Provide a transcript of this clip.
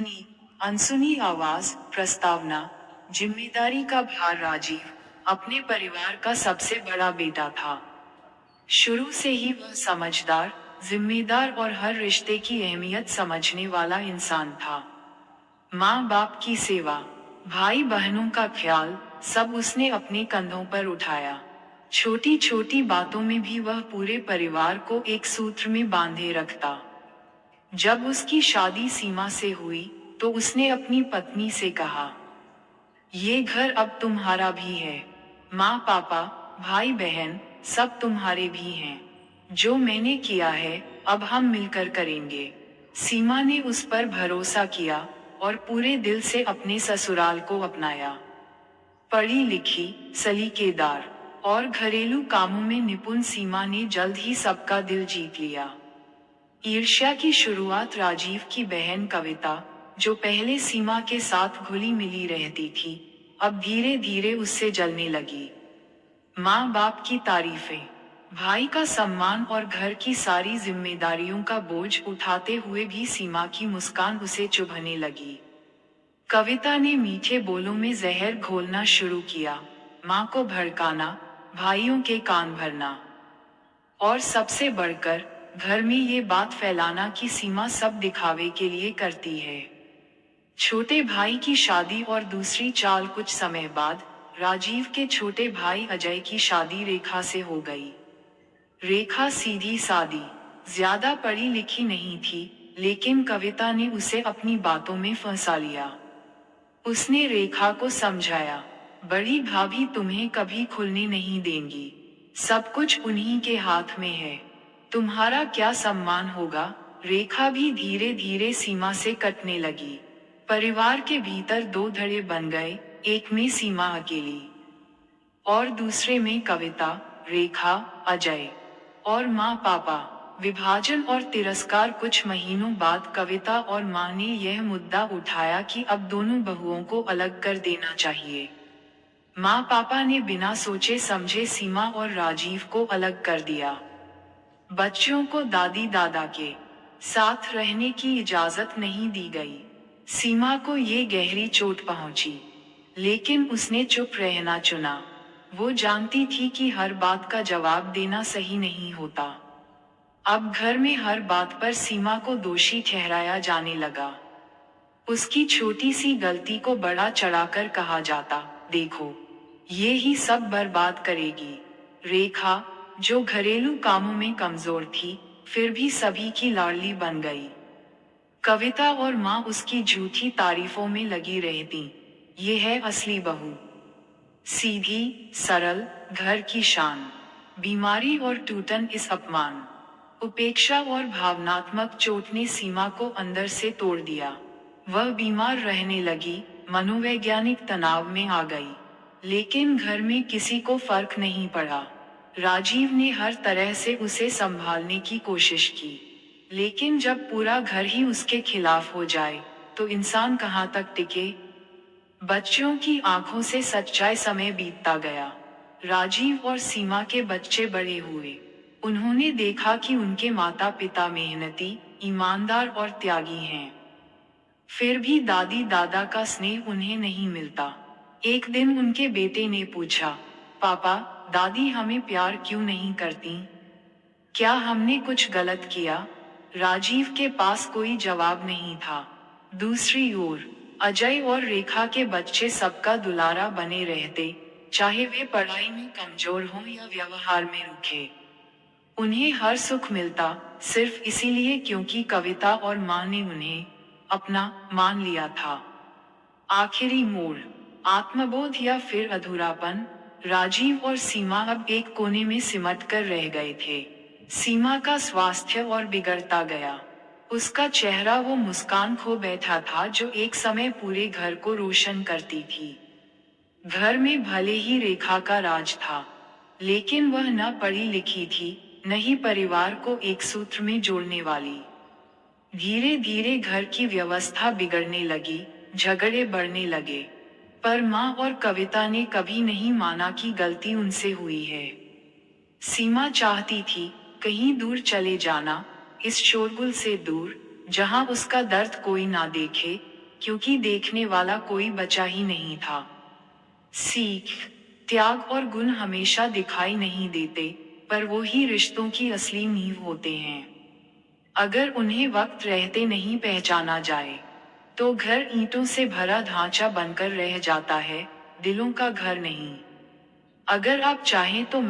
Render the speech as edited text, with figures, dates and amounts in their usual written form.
अपनी अनसुनी आवाज, प्रस्तावना, जिम्मेदारी का भार। राजीव अपने परिवार का सबसे बड़ा बेटा था। शुरू से ही वह समझदार, जिम्मेदार और हर रिश्ते की अहमियत समझने वाला इंसान था। माँ बाप की सेवा, भाई बहनों का ख्याल, सब उसने अपने कंधों पर उठाया। छोटी छोटी बातों में भी वह पूरे परिवार को एक सूत्र में बांधे रखता। जब उसकी शादी सीमा से हुई, तो उसने अपनी पत्नी से कहा, ये घर अब तुम्हारा भी है। माँ पापा, भाई बहन, सब तुम्हारे भी हैं। जो मैंने किया है, अब हम मिलकर करेंगे। सीमा ने उस पर भरोसा किया और पूरे दिल से अपने ससुराल को अपनाया। पढ़ी लिखी, सलीकेदार और घरेलू कामों में निपुण सीमा ने जल्द ही सबका दिल जीत लिया। ईर्ष्या की शुरुआत राजीव की बहन कविता, जो पहले सीमा के साथ घुली मिली रहती थी, अब धीरे धीरे उससे जलने लगी। माँ बाप की तारीफें, भाई का सम्मान और घर की सारी जिम्मेदारियों का बोझ उठाते हुए भी सीमा की मुस्कान उसे चुभने लगी। कविता ने मीठे बोलों में जहर घोलना शुरू किया, माँ को भड़काना, भाइयों के कान भरना और सबसे बढ़कर घर में ये बात फैलाना कि सीमा सब दिखावे के लिए करती है। छोटे भाई की शादी और दूसरी चाल। कुछ समय बाद राजीव के छोटे भाई अजय की शादी रेखा से हो गई। रेखा सीधी सादी, ज्यादा पढ़ी लिखी नहीं थी, लेकिन कविता ने उसे अपनी बातों में फंसा लिया। उसने रेखा को समझाया, बड़ी भाभी तुम्हें कभी खुलने नहीं देंगी, सब कुछ उन्हीं के हाथ में है, तुम्हारा क्या सम्मान होगा। रेखा भी धीरे धीरे सीमा से कटने लगी। परिवार के भीतर दो धड़े बन गए, एक में सीमा अकेली और दूसरे में कविता, रेखा, अजय और माँ पापा। विभाजन और तिरस्कार। कुछ महीनों बाद कविता और माँ ने यह मुद्दा उठाया कि अब दोनों बहुओं को अलग कर देना चाहिए। माँ पापा ने बिना सोचे समझे सीमा और राजीव को अलग कर दिया। बच्चों को दादी दादा के साथ रहने की इजाजत नहीं दी गई। सीमा को ये गहरी चोट पहुंची, लेकिन उसने चुप रहना चुना। वो जानती थी कि हर बात का जवाब देना सही नहीं होता। अब घर में हर बात पर सीमा को दोषी ठहराया जाने लगा। उसकी छोटी सी गलती को बड़ा चढ़ाकर कहा जाता, देखो, ये ही सब बर्बाद करेगी। रेखा, जो घरेलू कामों में कमजोर थी, फिर भी सभी की लाडली बन गई। कविता और माँ उसकी झूठी तारीफों में लगी रहती, ये है असली बहू, सीधी, सरल, घर की शान। बीमारी और टूटन, इस अपमान, उपेक्षा और भावनात्मक चोट ने सीमा को अंदर से तोड़ दिया। वह बीमार रहने लगी, मनोवैज्ञानिक तनाव में आ गई, लेकिन घर में किसी को फर्क नहीं पड़ा। राजीव ने हर तरह से उसे संभालने की कोशिश की, लेकिन जब पूरा घर ही उसके खिलाफ हो जाए, तो इंसान कहाँ तक टिके। बच्चों की आंखों से सच्चाई। समय बीतता गया। राजीव और सीमा के बच्चे बड़े हुए। उन्होंने देखा कि उनके माता पिता मेहनती, ईमानदार और त्यागी हैं। फिर भी दादी दादा का स्नेह उन्हें नहीं मिलता। एक दिन उनके बेटे ने पूछा, पापा, दादी हमें प्यार क्यों नहीं करती? क्या हमने कुछ गलत किया? राजीव के पास कोई जवाब नहीं था। दूसरी ओर अजय और रेखा के बच्चे सबका दुलारा बने रहते, चाहे वे पढ़ाई में कमजोर हों या व्यवहार में रूखे। उन्हें हर सुख मिलता, सिर्फ इसीलिए क्योंकि कविता और माँ ने उन्हें अपना मान लिया था। आखिरी मोड़, आत्मबोध या फिर अधूरापन। राजीव और सीमा अब एक कोने में सिमट कर रह गए थे। सीमा का स्वास्थ्य और बिगड़ता गया। उसका चेहरा वो मुस्कान खो बैठा था जो एक समय पूरे घर को रोशन करती थी। घर में भले ही रेखा का राज था, लेकिन वह न पढ़ी लिखी थी, न ही परिवार को एक सूत्र में जोड़ने वाली। धीरे धीरे घर की व्यवस्था बिगड़ने लगी, झगड़े बढ़ने लगे। पर माँ और कविता ने कभी नहीं माना कि गलती उनसे हुई है। सीमा चाहती थी कहीं दूर चले जाना, इस शोरगुल से दूर, जहाँ उसका दर्द कोई ना देखे, क्योंकि देखने वाला कोई बचा ही नहीं था। सीख, त्याग और गुण हमेशा दिखाई नहीं देते, पर वो ही रिश्तों की असली नींव होते हैं। अगर उन्हें वक्त रहते नहीं पहचाना जाए, तो घर ईंटों से भरा ढांचा बनकर रह जाता है, दिलों का घर नहीं। अगर आप चाहें तो